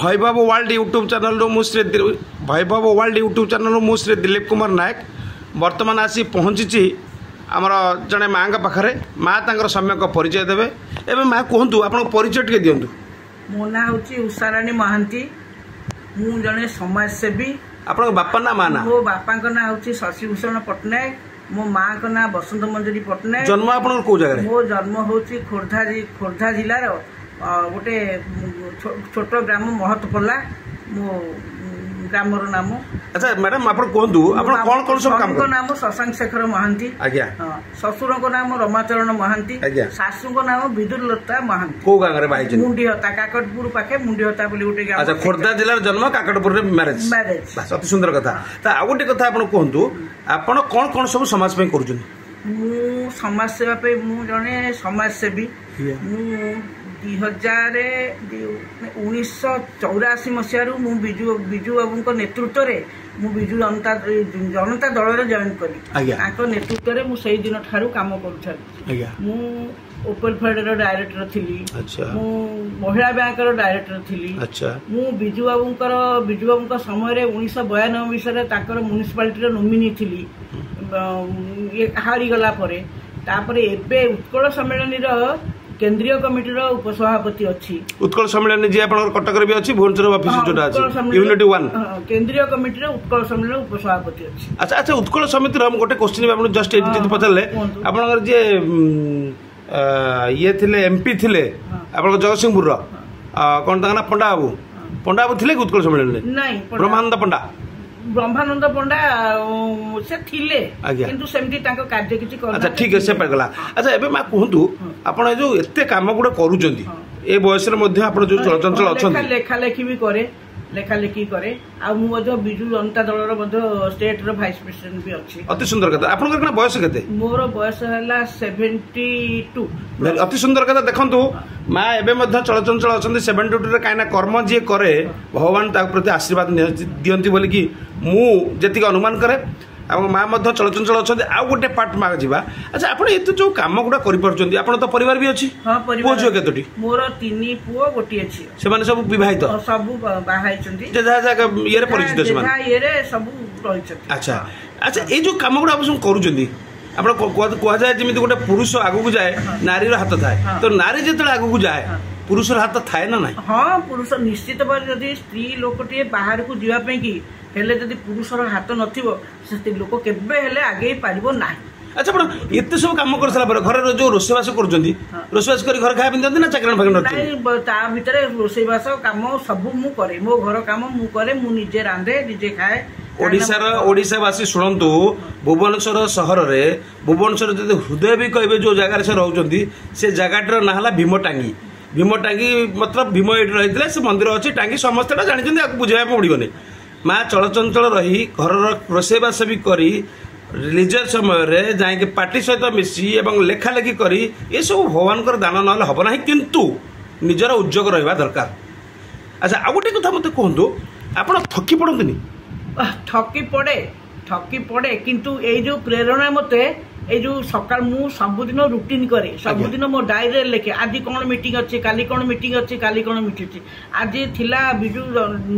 वैभव world YouTube channel मु श्री वैभव world YouTube channel मु श्री दिलीप कुमार नायक वर्तमान आसी पहुँची आमर जड़े माँ पाखे माँ तर सम्यक परिचय देवे एवं माँ कहतु आप परिचय टे दिंतु। मो ना हूँ उषाराणी महांती मु जड़े समाजसेवी। आप बापा ना माँ ना? मो बापा ना हूँ शशिभूषण पट्टनायक मो माँ का ना बसंत मंजरी पट्टनायक। जन्म आप कौ जगह? मो जन्म हूँ खोर्धा जिलार गोटे छोट ग्राम महतपल्ला मो ग्राम नाम। अच्छा मैडम आप कहतु आप कौन कौन सब काम? नाम शशांक शेखर महांती। आज्ञा। ससुर को नाम रमाचरण महांती। शाशु को नाम विदुलता महांती। को गाँव में? मुंडीहता काकटपुर पाखे मुंडीहता बोली गोटे गाँव। अच्छा खोर्धा जिलार जन्म काकटपुर मैरेज। अति सुंदर कथा। आ गोटे कथा आप कहतु आप कौन कौन सब समाज पे कर? मु समाज सेवा पे मु जने समाजसेवी। मु 1984 मसीह विजु बाबू नेतृत्व में मु विजु जनता दल जॉइन करी नेतृत्व में मुझे दिन ठारू काम करूँ। मु ओपन फेड डायरेक्टर थी। मु महिला बैंक डायरेक्टर थी। मु विजु बाबू समय 1992 विषय म्युनिसिपालिटी नोमिनी थी हारी गला एबे उत्कल सम्मेलन केंद्रीय कमिटी उपसभापति अच्छी। उत्कल सम्मेलन जी आप कटक भी अच्छी भुवनेश्वर ऑफिस जोटा अछि यूनिटी 1 केंद्रीय कमिटी उत्कल सम्मेलन उपसभापति अच्छी। अच्छा अच्छा उत्कल समिति हम गोटे क्वेश्चन आपन जस्ट एति पचारले आपन जे ये थिले एमपी थिले आपन जगतसिंहपुर रो कोन ताना पंडा बाबू थिले उत्कल सम्मेलन ले? नहीं ब्रह्मानंद पंडा। ब्रह्मानंद पंडा से थिले किंतु सेमती तांको कार्य किछि कर। अच्छा ठीक है से पगला। अच्छा एबे मा कहंतु आपण जो एते काम गुडा करूचंदी ए बयस रे मध्ये आपण जो चलचंचल अछंदी लेखा लेखी भी करे आ मु मध्ये बिजु जनता दल रो मध्ये स्टेट रो वाइस प्रेसिडेंट भी अछि। अति सुंदर कथा। आपण केना बयस केते? मोर बयस हला 72। अति सुंदर कथा। देखंतु मा एबे मध्ये चलचंचल अछंदी 72 रे काइना कर्म जे करे भगवान ता प्रति आशीर्वाद दियंती बोली कि मु जेतिक अनुमान करे माँ चलचंचल अच्छा आउ गोटे पार्ट माँ जावा। अच्छा आप जो कम गुड़ा कर आप तो परिवार भी अच्छी? हाँ पुओ झील केतोटी? मोर 3 पुओ गोटे झी। से सब विवाहित? सब ये परिचित सब। अच्छा अच्छा ये जो कम गुड़ा सब कर कहुए जमी गोटे पुरुष आगू जाए नारी हाथ थाए तो नारी जो आगू जाए पुरुष हाथ थाए ना ना? हाँ पुरुष निश्चित भाव जदि स्त्री लोकटे बाहर को जावाई कि हेले जदि पुरुषर हाथ नथिबो से स्त्री लोक केबे हेले आगे पारिबो नाही। अच्छा बड़ एते सब काम कर सारा पर घर जो रोसेबास करजंदी रोसेबास करी घर खाए पिंदंदी ना चाकरण भाग नथि? नाही ता भितरे रोसेबास काम सब मु करे मो घर काम मु करे मु निजे रांधे निजे खाए। ओडिशावासी शुणु भुवनेश्वर सहर में भुवनेश्वर जब हृदय भी कहे जो जगार से रोचे से जगह ना है भीमटांगी। भीमटांगी मतलब भीम ये रही से मंदिर अच्छी टांगी समस्ते जानते बुझाई पड़ोनी। माँ चलचंचल रही घर रोसेबास भी करी रिलीजियस समय रे जाए पार्टी सहित मिसी एवं लेखा लेखी करी ये सब भगवान दान ना हम ना किंतु निजर उद्योग रहा दरकार। अच्छा आ गोटे कथा मत कहतु आप थकी पड़ती? थकी पड़े किंतु ये जो प्रेरणा मते ये जो सकाल मु सबुदिन रुटीन करे सबुदिन मो डायरी लेखे आज कौन मीटिंग अच्छे काली कौन मीटिंग अच्छे काली कौन मीटिंग अच्छे आज थिला बिजु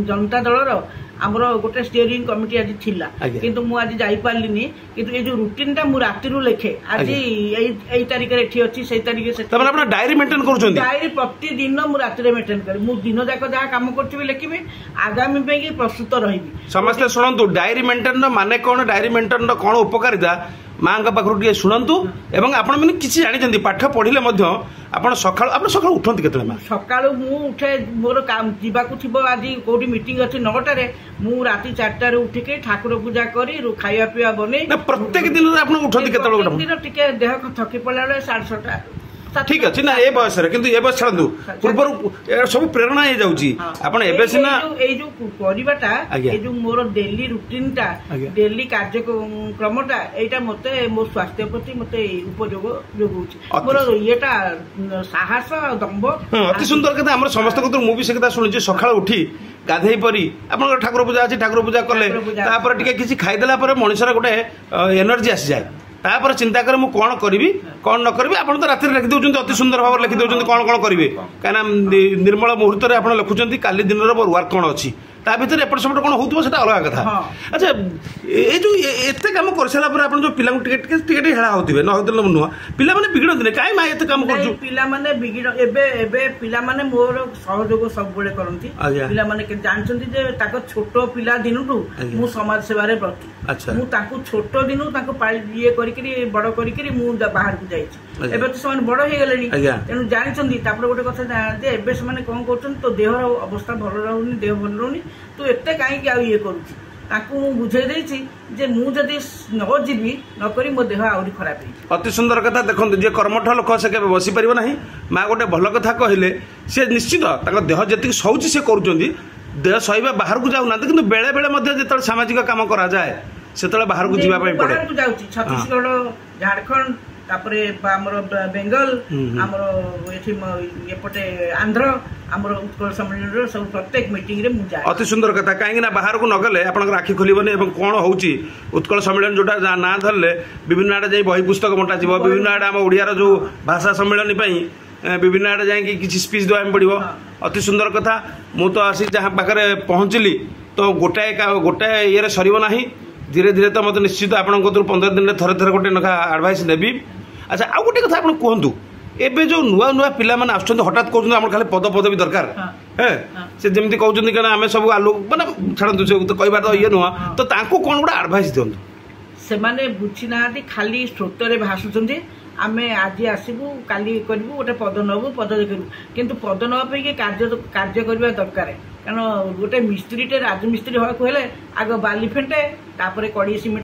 जनता दल आमर गोटे स्टीयरिंग कमिटी आज थिला किंतु मु आज जाई पारलिनी किंतु ये जो रुटीन टा मु राति रु लेखे आज एई तारिख रे एठी अछि सेई तारिख से तमन अपना डायरी मेंटेन करूछन? डायरी प्रतिदिन मु राति रे मेंटेन करे मु दिन जाक जा काम करथिबे लेखिबे आगामी पे की प्रस्तुत रहिबी। समस्त सुनंतु डायरी मेंटेन माने कोन डायरी मेंटेन कोन उपकारिता माँ पाखु टे शुणु एवं आपण मैंने किसी जानते पाठ पढ़ले आप सका उठती के सका उठे मोर काम जावाक थी आज कौटी मीटिंग अच्छी 9टार मु राति 4टार उठिके ठाकुर पूजा करी खाଇବା पीवा बने प्रत्येक दिन उठती के देह थकी पड़ा 6:30 ठीक अच्छे ना ए बयस किंतु ए बयस छाड़ू पूर्व सब प्रेरणा हो जाऊँगी आपना जो करवाटा जो मोर डेली रुटीनटा डेली कार्यक्रमटा यहाँ मत मो स्वास्थ्य प्रति मत उपयोग जोगाऊँ मोर येटा साहस दम्भ। अति सुंदर कथा आम समस्त मुझे से कथा शुणी सका उठी गाधे परी आप ठाकुर पूजा अच्छी ठाकुर पूजा कले किसी खाईदेला मनुष्यर गोटे एनर्जी आसी जाए तापर चिंता करे मु कौन करी कौन न करी आप राति लिखि दौरान अति सुंदर भाव लिखि दौरान कौन कौन करेंगे कहीं निर्मल मुहूर्त में आप लिखुंट काली दिन वर्क कौन अच्छी ता भर एपट सेपट कौन हो अलग कथा। अच्छा ये जो एत कम कर सारा आप जो पिला हेला होते नुह पिला बिगड़ती कहीं माँ एत कम कर पिला मोर सहयोग सब करती पिला जानते छोट पिला दिन मु समाज सेवार ब्रती मु छोट दिन ये बड़ कर बाहर को जाइए एबे तो से बड़ हो गले तेणु जानते गोटे कथा से कौन कर तो देहर अवस्था भल रही देह भल रही तू एत कहीं ये करू बुझे जे मुझे न जीवी नक मो देह आहरी खराब हो। अति सुंदर कथा देखो जे कर्मठ लोक से केवे बसी पार ना माँ गोटे भल कथा कहले सी निश्चित देह जी सौची से कर देह सही बाहर को जाऊना कि बेले बेले जो सामाजिक काम करा जाए से बाहर को जावाई पड़े छत्तीसगढ़ झारखंड तापरे आमर बेंगल आमर एपटे आंध्र आमर उत्कल सम्मेलन सब प्रत्येक मीटिंग रे मु जाए। अति सुंदर कथा कहीं बाहर को नगले आप आखि खोलबनी कौन होची उत्कल सम्मेलन जोटा ना धरले विभिन्न आड़े जाई बही पुस्तक बंटा जीव विभिन्न आड़े आम ओडियार जो भाषा सम्मेलन विभिन्न आड़े जाए कि स्पीच देवा पड़ो। अति सुंदर कथा मु तो आसी जहाँ पाखे पहुँचली तो गोटाए ये सर ना धीरे धीरे तो मतलब निश्चित आप 15 दिन थरे थरे गोटे नखा आडभाइस नेबी। अच्छा आउ गोटे कथा आप कहतु एबे जो नुआ नुआ पिला माने आछन हठात कहउछन हमर खाली पद पद भी दरकार है से जेमति कहउछन कि आमे सब आलो माने छाड़ू से तो कहबा तो ये नुआ तो तांको कोन गोटे आडभाइस दियंतु से माने बुझी नाती खाली स्रोत रे भासुछन जे आमे आज आसीबू काली करबू गोटे पद नबू पद करू किंतु पद न पे कार्य करबा दरकार कारण गोटे मिस्त्रीटे राजमिस्त्री होको हेले आग बाली फेंटे तापरे कड़ी सिमेंट